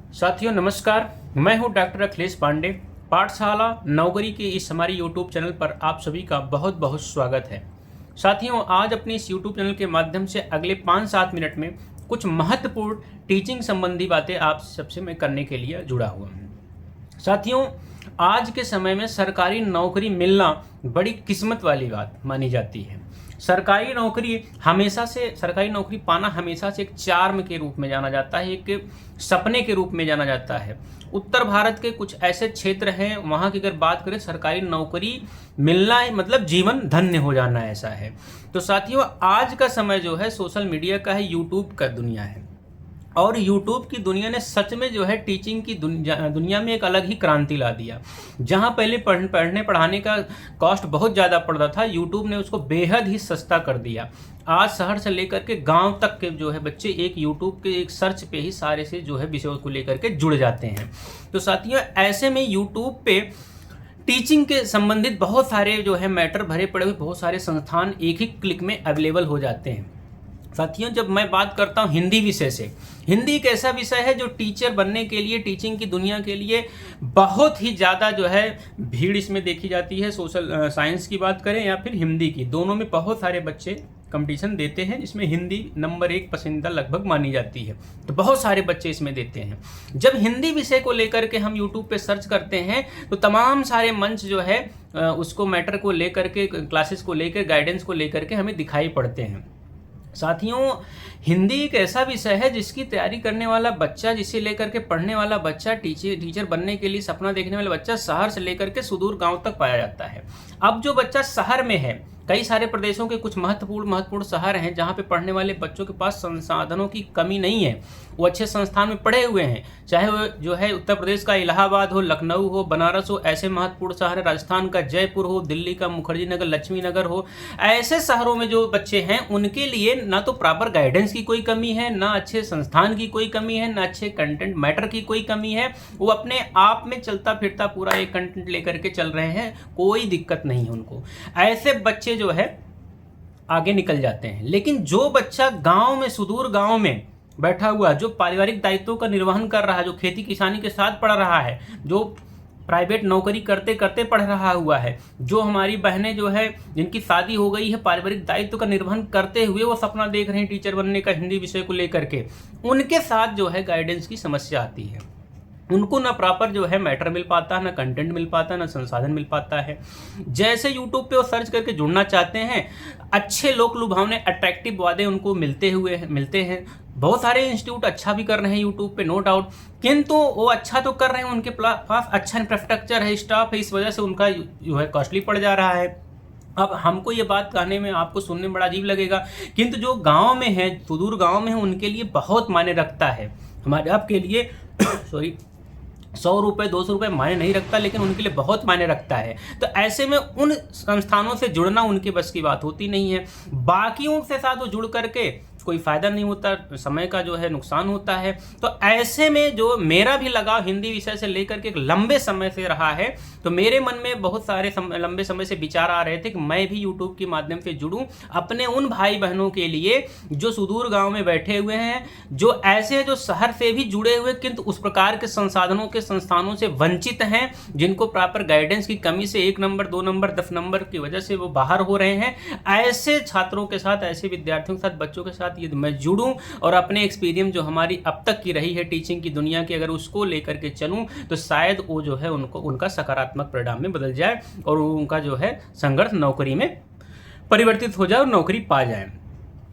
साथियों नमस्कार, मैं हूं डॉक्टर अखिलेश पांडे। पाठशाला नौकरी के इस हमारी यूट्यूब चैनल पर आप सभी का बहुत बहुत स्वागत है। साथियों, आज अपने इस यूट्यूब चैनल के माध्यम से अगले 5-7 मिनट में कुछ महत्वपूर्ण टीचिंग संबंधी बातें आप सबसे मैं करने के लिए जुड़ा हुआ हूँ। साथियों, आज के समय में सरकारी नौकरी मिलना बड़ी किस्मत वाली बात मानी जाती है। सरकारी नौकरी पाना हमेशा से एक चार्म के रूप में जाना जाता है, एक सपने के रूप में जाना जाता है। उत्तर भारत के कुछ ऐसे क्षेत्र हैं, वहाँ की अगर बात करें, सरकारी नौकरी मिलना मतलब जीवन धन्य हो जाना ऐसा है। तो साथियों, आज का समय जो है सोशल मीडिया का है, यूट्यूब का दुनिया है। और यूट्यूब की दुनिया ने सच में जो है टीचिंग की दुनिया में एक अलग ही क्रांति ला दिया। जहां पहले पढ़ने पढ़ाने का कॉस्ट बहुत ज़्यादा पड़ता था, यूट्यूब ने उसको बेहद ही सस्ता कर दिया। आज शहर से लेकर के गांव तक के जो है बच्चे एक यूट्यूब के एक सर्च पे ही सारे से जो है विषयों को लेकर के जुड़ जाते हैं। तो साथियों, ऐसे में यूट्यूब पे टीचिंग के संबंधित बहुत सारे जो है मैटर भरे पड़े हुए बहुत सारे संस्थान एक ही क्लिक में अवेलेबल हो जाते हैं। साथियों, जब मैं बात करता हूँ हिंदी विषय से, हिंदी एक ऐसा विषय है जो टीचर बनने के लिए, टीचिंग की दुनिया के लिए बहुत ही ज़्यादा जो है भीड़ इसमें देखी जाती है। सोशल साइंस की बात करें या फिर हिंदी की, दोनों में बहुत सारे बच्चे कंपटीशन देते हैं, जिसमें हिंदी नंबर 1 पसंदीदा लगभग मानी जाती है। तो बहुत सारे बच्चे इसमें देते हैं। जब हिंदी विषय को लेकर के हम यूट्यूब पे सर्च करते हैं तो तमाम सारे मंच जो है उसको मैटर को लेकर के, क्लासेस को लेकर, गाइडेंस को लेकर के हमें दिखाई पड़ते हैं। साथियों, हिंदी एक ऐसा विषय है जिसकी तैयारी करने वाला बच्चा, जिसे लेकर के पढ़ने वाला बच्चा, टीचर बनने के लिए सपना देखने वाला बच्चा शहर से लेकर के सुदूर गांव तक पाया जाता है। अब जो बच्चा शहर में है, कई सारे प्रदेशों के कुछ महत्वपूर्ण शहर हैं जहां पे पढ़ने वाले बच्चों के पास संसाधनों की कमी नहीं है। वो अच्छे संस्थान में पढ़े हुए हैं, चाहे वो जो है उत्तर प्रदेश का इलाहाबाद हो, लखनऊ हो, बनारस हो, ऐसे महत्वपूर्ण शहर है, राजस्थान का जयपुर हो, दिल्ली का मुखर्जी नगर, लक्ष्मी नगर हो। ऐसे शहरों में जो बच्चे हैं उनके लिए ना तो प्रॉपर गाइडेंस की कोई कमी है, ना अच्छे संस्थान की कोई कमी है, ना अच्छे कंटेंट मैटर की कोई कमी है। वो अपने आप में चलता फिरता पूरा एक कंटेंट लेकर के चल रहे हैं, कोई दिक्कत नहीं है उनको। ऐसे बच्चे जो है आगे निकल जाते हैं। लेकिन जो बच्चा गांव में, सुदूर गांव में बैठा हुआ, जो पारिवारिक दायित्वों का निर्वहन कर रहा है, जो खेती किसानी के साथ पढ़ रहा है, जो प्राइवेट नौकरी करते करते पढ़ रहा हुआ है, जो हमारी बहनें जो है जिनकी शादी हो गई है, पारिवारिक दायित्व का निर्वहन करते हुए वो सपना देख रहे हैं टीचर बनने का हिंदी विषय को लेकर के, उनके साथ जो है गाइडेंस की समस्या आती है। उनको ना प्रॉपर जो है मैटर मिल पाता है, ना कंटेंट मिल पाता है, ना संसाधन मिल पाता है। जैसे यूट्यूब पे वो सर्च करके जुड़ना चाहते हैं, अच्छे लोक लुभावने अट्रैक्टिव वादे उनको मिलते हैं। बहुत सारे इंस्टीट्यूट अच्छा भी कर रहे हैं यूट्यूब पे, नो डाउट, किंतु वो अच्छा तो कर रहे हैं, उनके पास अच्छा इंफ्रास्ट्रक्चर है, स्टाफ है, इस वजह से उनका जो है कॉस्टली पड़ जा रहा है। अब हमको ये बात कहने में, आपको सुनने में बड़ा अजीब लगेगा, किंतु जो गाँव में है, सुदूर गाँव में है, उनके लिए बहुत मायने रखता है। हमारे आपके लिए सॉरी 100 रुपये 200 रुपये मायने नहीं रखता, लेकिन उनके लिए बहुत मायने रखता है। तो ऐसे में उन संस्थानों से जुड़ना उनके बस की बात होती नहीं है। बाकियों के साथ वो जुड़ करके कोई फ़ायदा नहीं होता, समय का जो है नुकसान होता है। तो ऐसे में जो मेरा भी लगाव हिंदी विषय से लेकर के एक लंबे समय से रहा है, तो मेरे मन में बहुत सारे लंबे समय से विचार आ रहे थे कि मैं भी यूट्यूब के माध्यम से जुड़ूं, अपने उन भाई बहनों के लिए जो सुदूर गांव में बैठे हुए हैं, जो ऐसे जो शहर से भी जुड़े हुए किंतु उस प्रकार के संसाधनों के संस्थानों से वंचित हैं, जिनको प्रॉपर गाइडेंस की कमी से 1 नंबर 2 नंबर 10 नंबर की वजह से वो बाहर हो रहे हैं। ऐसे छात्रों के साथ, ऐसे विद्यार्थियों के साथ, बच्चों के साथ यदि मैं जुड़ूं और अपने एक्सपीरियंस जो हमारी अब तक की रही है टीचिंग की दुनिया की, अगर उसको लेकर के चलूं, तो शायद वो जो है उनका सकारात्मक परिणाम में बदल जाए और उनका जो है संघर्ष नौकरी में परिवर्तित हो जाए और नौकरी पा जाए।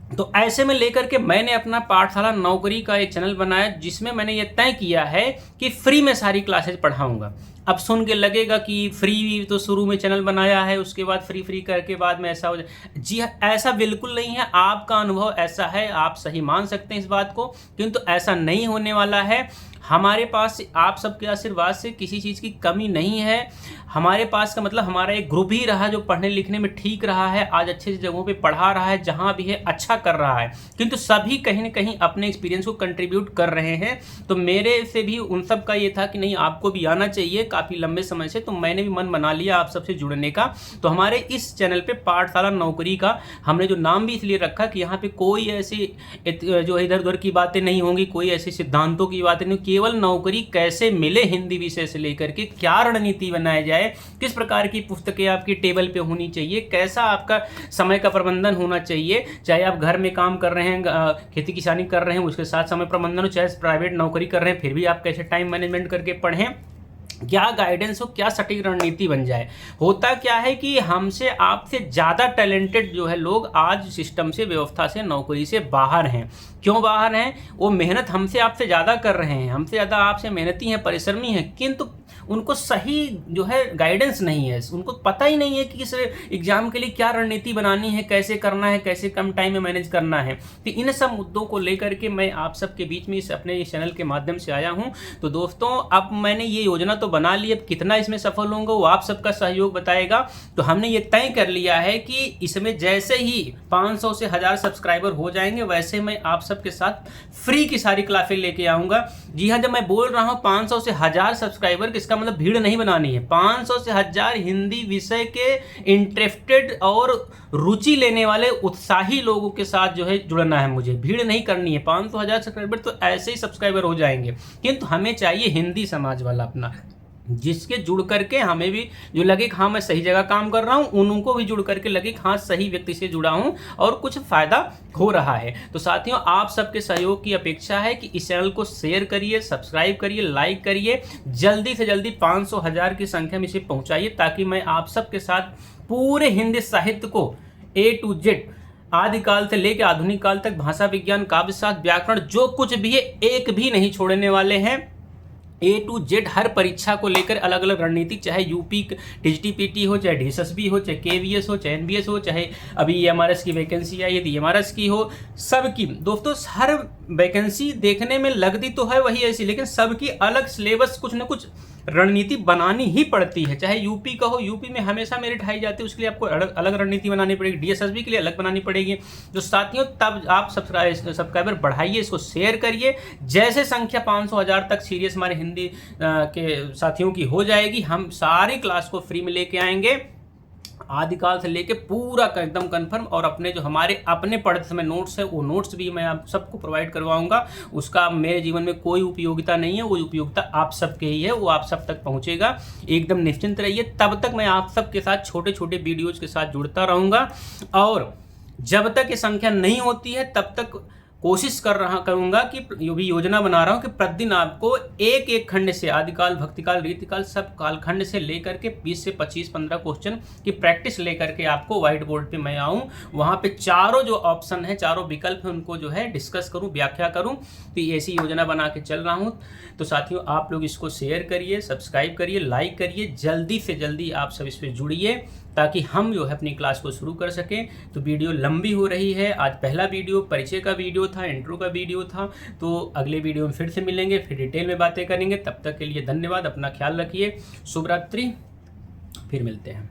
तो ऐसे में लेकर के मैंने अपना पाठशाला नौकरी का एक चैनल बनाया, जिसमें मैंने ये तय किया है कि फ्री में सारी क्लासेज पढ़ाऊंगा। अब सुन के लगेगा कि फ्री तो शुरू में चैनल बनाया है, उसके बाद फ्री करके बाद में ऐसा हो जाए। जी हाँ, ऐसा बिल्कुल नहीं है। आपका अनुभव ऐसा है, आप सही मान सकते हैं इस बात को, किंतु ऐसा नहीं होने वाला है। हमारे पास आप सबके आशीर्वाद से किसी चीज़ की कमी नहीं है। हमारे पास का मतलब हमारा एक ग्रुप ही रहा जो पढ़ने लिखने में ठीक रहा है, आज अच्छे जगहों पे पढ़ा रहा है, जहाँ भी है अच्छा कर रहा है, किंतु सभी कहीं ना कहीं अपने एक्सपीरियंस को कंट्रीब्यूट कर रहे हैं। तो मेरे से भी उन सब का ये था कि नहीं, आपको भी आना चाहिए काफ़ी लंबे समय से। तो मैंने भी मन बना लिया आप सबसे जुड़ने का। तो हमारे इस चैनल पे पाठशाला नौकरी का हमने जो नाम भी इसलिए रखा कि यहाँ पे कोई ऐसी जो इधर उधर की बातें नहीं होंगी, कोई ऐसी सिद्धांतों की बातें नहीं, केवल नौकरी कैसे मिले हिंदी विषय से लेकर के क्या रणनीति बनाई जाए, किस प्रकार की पुस्तकें आपकी टेबल पे होनी चाहिए, कैसा आपका समय का प्रबंधन होना चाहिए, चाहे आप घर में काम कर रहे हैं, खेती किसानी कर रहे हैं, उसके साथ समय प्रबंधन हो, चाहे प्राइवेट नौकरी कर रहे हैं फिर भी आप कैसे टाइम मैनेजमेंट करके पढ़ें, क्या गाइडेंस हो, क्या सटीक रणनीति बन जाए। होता क्या है कि हमसे आपसे ज़्यादा टैलेंटेड जो है लोग आज सिस्टम से, व्यवस्था से, नौकरी से बाहर हैं। क्यों बाहर हैं? वो मेहनत हमसे आपसे ज़्यादा कर रहे हैं, हमसे ज़्यादा आपसे मेहनती हैं, परिश्रमी हैं, किंतु उनको सही जो है गाइडेंस नहीं है, उनको पता ही नहीं है कि इस एग्जाम के लिए क्या रणनीति बनानी है, कैसे करना है, कैसे कम टाइम में मैनेज करना है। तो इन सब मुद्दों को लेकर के मैं आप सबके बीच में अपने चैनल के माध्यम से आया हूं। तो दोस्तों, अब मैंने ये योजना तो बना ली, अब कितना इसमें सफल होंगे वो आप सबका सहयोग बताएगा। तो हमने ये तय कर लिया है कि इसमें जैसे ही 500 से 1000 सब्सक्राइबर हो जाएंगे वैसे मैं आप सबके साथ फ्री की सारी क्लासें लेके आऊँगा। जी हाँ, जब मैं बोल रहा हूँ 500 से 1000 सब्सक्राइबर, इसका मतलब भीड़ नहीं बनानी है। 500 से 1000 हिंदी विषय के इंटरेस्टेड और रुचि लेने वाले उत्साही लोगों के साथ जो है जुड़ना है मुझे, भीड़ नहीं करनी है। 500 1000 सब्सक्राइबर तो ऐसे ही सब्सक्राइबर हो जाएंगे, किंतु हमें चाहिए हिंदी समाज वाला अपना, जिसके जुड़ करके हमें भी जो लगे कि हाँ मैं सही जगह काम कर रहा हूँ, उनको भी जुड़ करके लगे कि हाँ सही व्यक्ति से जुड़ा हूँ और कुछ फायदा हो रहा है। तो साथियों, आप सबके सहयोग की अपेक्षा है कि इस चैनल को शेयर करिए, सब्सक्राइब करिए, लाइक करिए, जल्दी से जल्दी 500 1000 की संख्या में इसे पहुँचाइए, ताकि मैं आप सबके साथ पूरे हिंदी साहित्य को A to Z, आदिकाल से लेकर आधुनिक काल तक, भाषा विज्ञान, काव्य शास्त्र, व्याकरण, जो कुछ भी है एक भी नहीं छोड़ने वाले हैं। A to Z हर परीक्षा को लेकर अलग अलग रणनीति, चाहे यूपी टीजीटी हो, चाहे DSSB हो, चाहे KVS हो, चाहे NBS हो, चाहे अभी EMRS की वैकेंसी आई है तो EMRS की हो, सबकी दोस्तों हर वैकेंसी देखने में लगती तो है वही ऐसी, लेकिन सबकी अलग सिलेबस, कुछ ना कुछ रणनीति बनानी ही पड़ती है। चाहे यूपी का हो, यूपी में हमेशा मेरिट हाई जाती है, उसके लिए आपको अलग रणनीति बनानी पड़ेगी, DSSB के लिए अलग बनानी पड़ेगी। तो साथियों, तब आप सब्सक्राइबर बढ़ाइए, इसको शेयर करिए। जैसे संख्या 500 1000 तक सीरियस हमारे हिंदी के साथियों की हो जाएगी, हम सारी क्लास को फ्री में लेके आएंगे, आदिकाल से लेके पूरा एकदम कंफर्म। और अपने जो हमारे अपने पढ़ते समय नोट्स है, वो नोट्स भी मैं आप सबको प्रोवाइड करवाऊंगा। उसका मेरे जीवन में कोई उपयोगिता नहीं है, वो उपयोगिता आप सबके ही है, वो आप सब तक पहुंचेगा। एकदम निश्चिंत रहिए। तब तक मैं आप सबके साथ छोटे छोटे वीडियोज़ के साथ जुड़ता रहूँगा, और जब तक ये संख्या नहीं होती है तब तक कोशिश करूंगा कि जो भी योजना बना रहा हूं कि प्रतिदिन आपको एक एक खंड से, आदिकाल, भक्तिकाल, रीतिकाल, सब कालखंड से लेकर के 20 से 25-15 क्वेश्चन की प्रैक्टिस लेकर के आपको व्हाइट बोर्ड पे मैं आऊं, वहां पे चारों जो ऑप्शन है, चारों विकल्प है, उनको जो है डिस्कस करूं, व्याख्या करूं। तो ऐसी योजना बना के चल रहा हूं। तो साथियों, आप लोग इसको शेयर करिए, सब्सक्राइब करिए, लाइक करिए, जल्दी से जल्दी आप सब इस पर जुड़िए, ताकि हम जो है अपनी क्लास को शुरू कर सकें। तो वीडियो लंबी हो रही है, आज पहला वीडियो परिचय का वीडियो था, इंट्रो का वीडियो था। तो अगले वीडियो में फिर से मिलेंगे, फिर डिटेल में बातें करेंगे। तब तक के लिए धन्यवाद, अपना ख्याल रखिए, शुभ रात्रि, फिर मिलते हैं।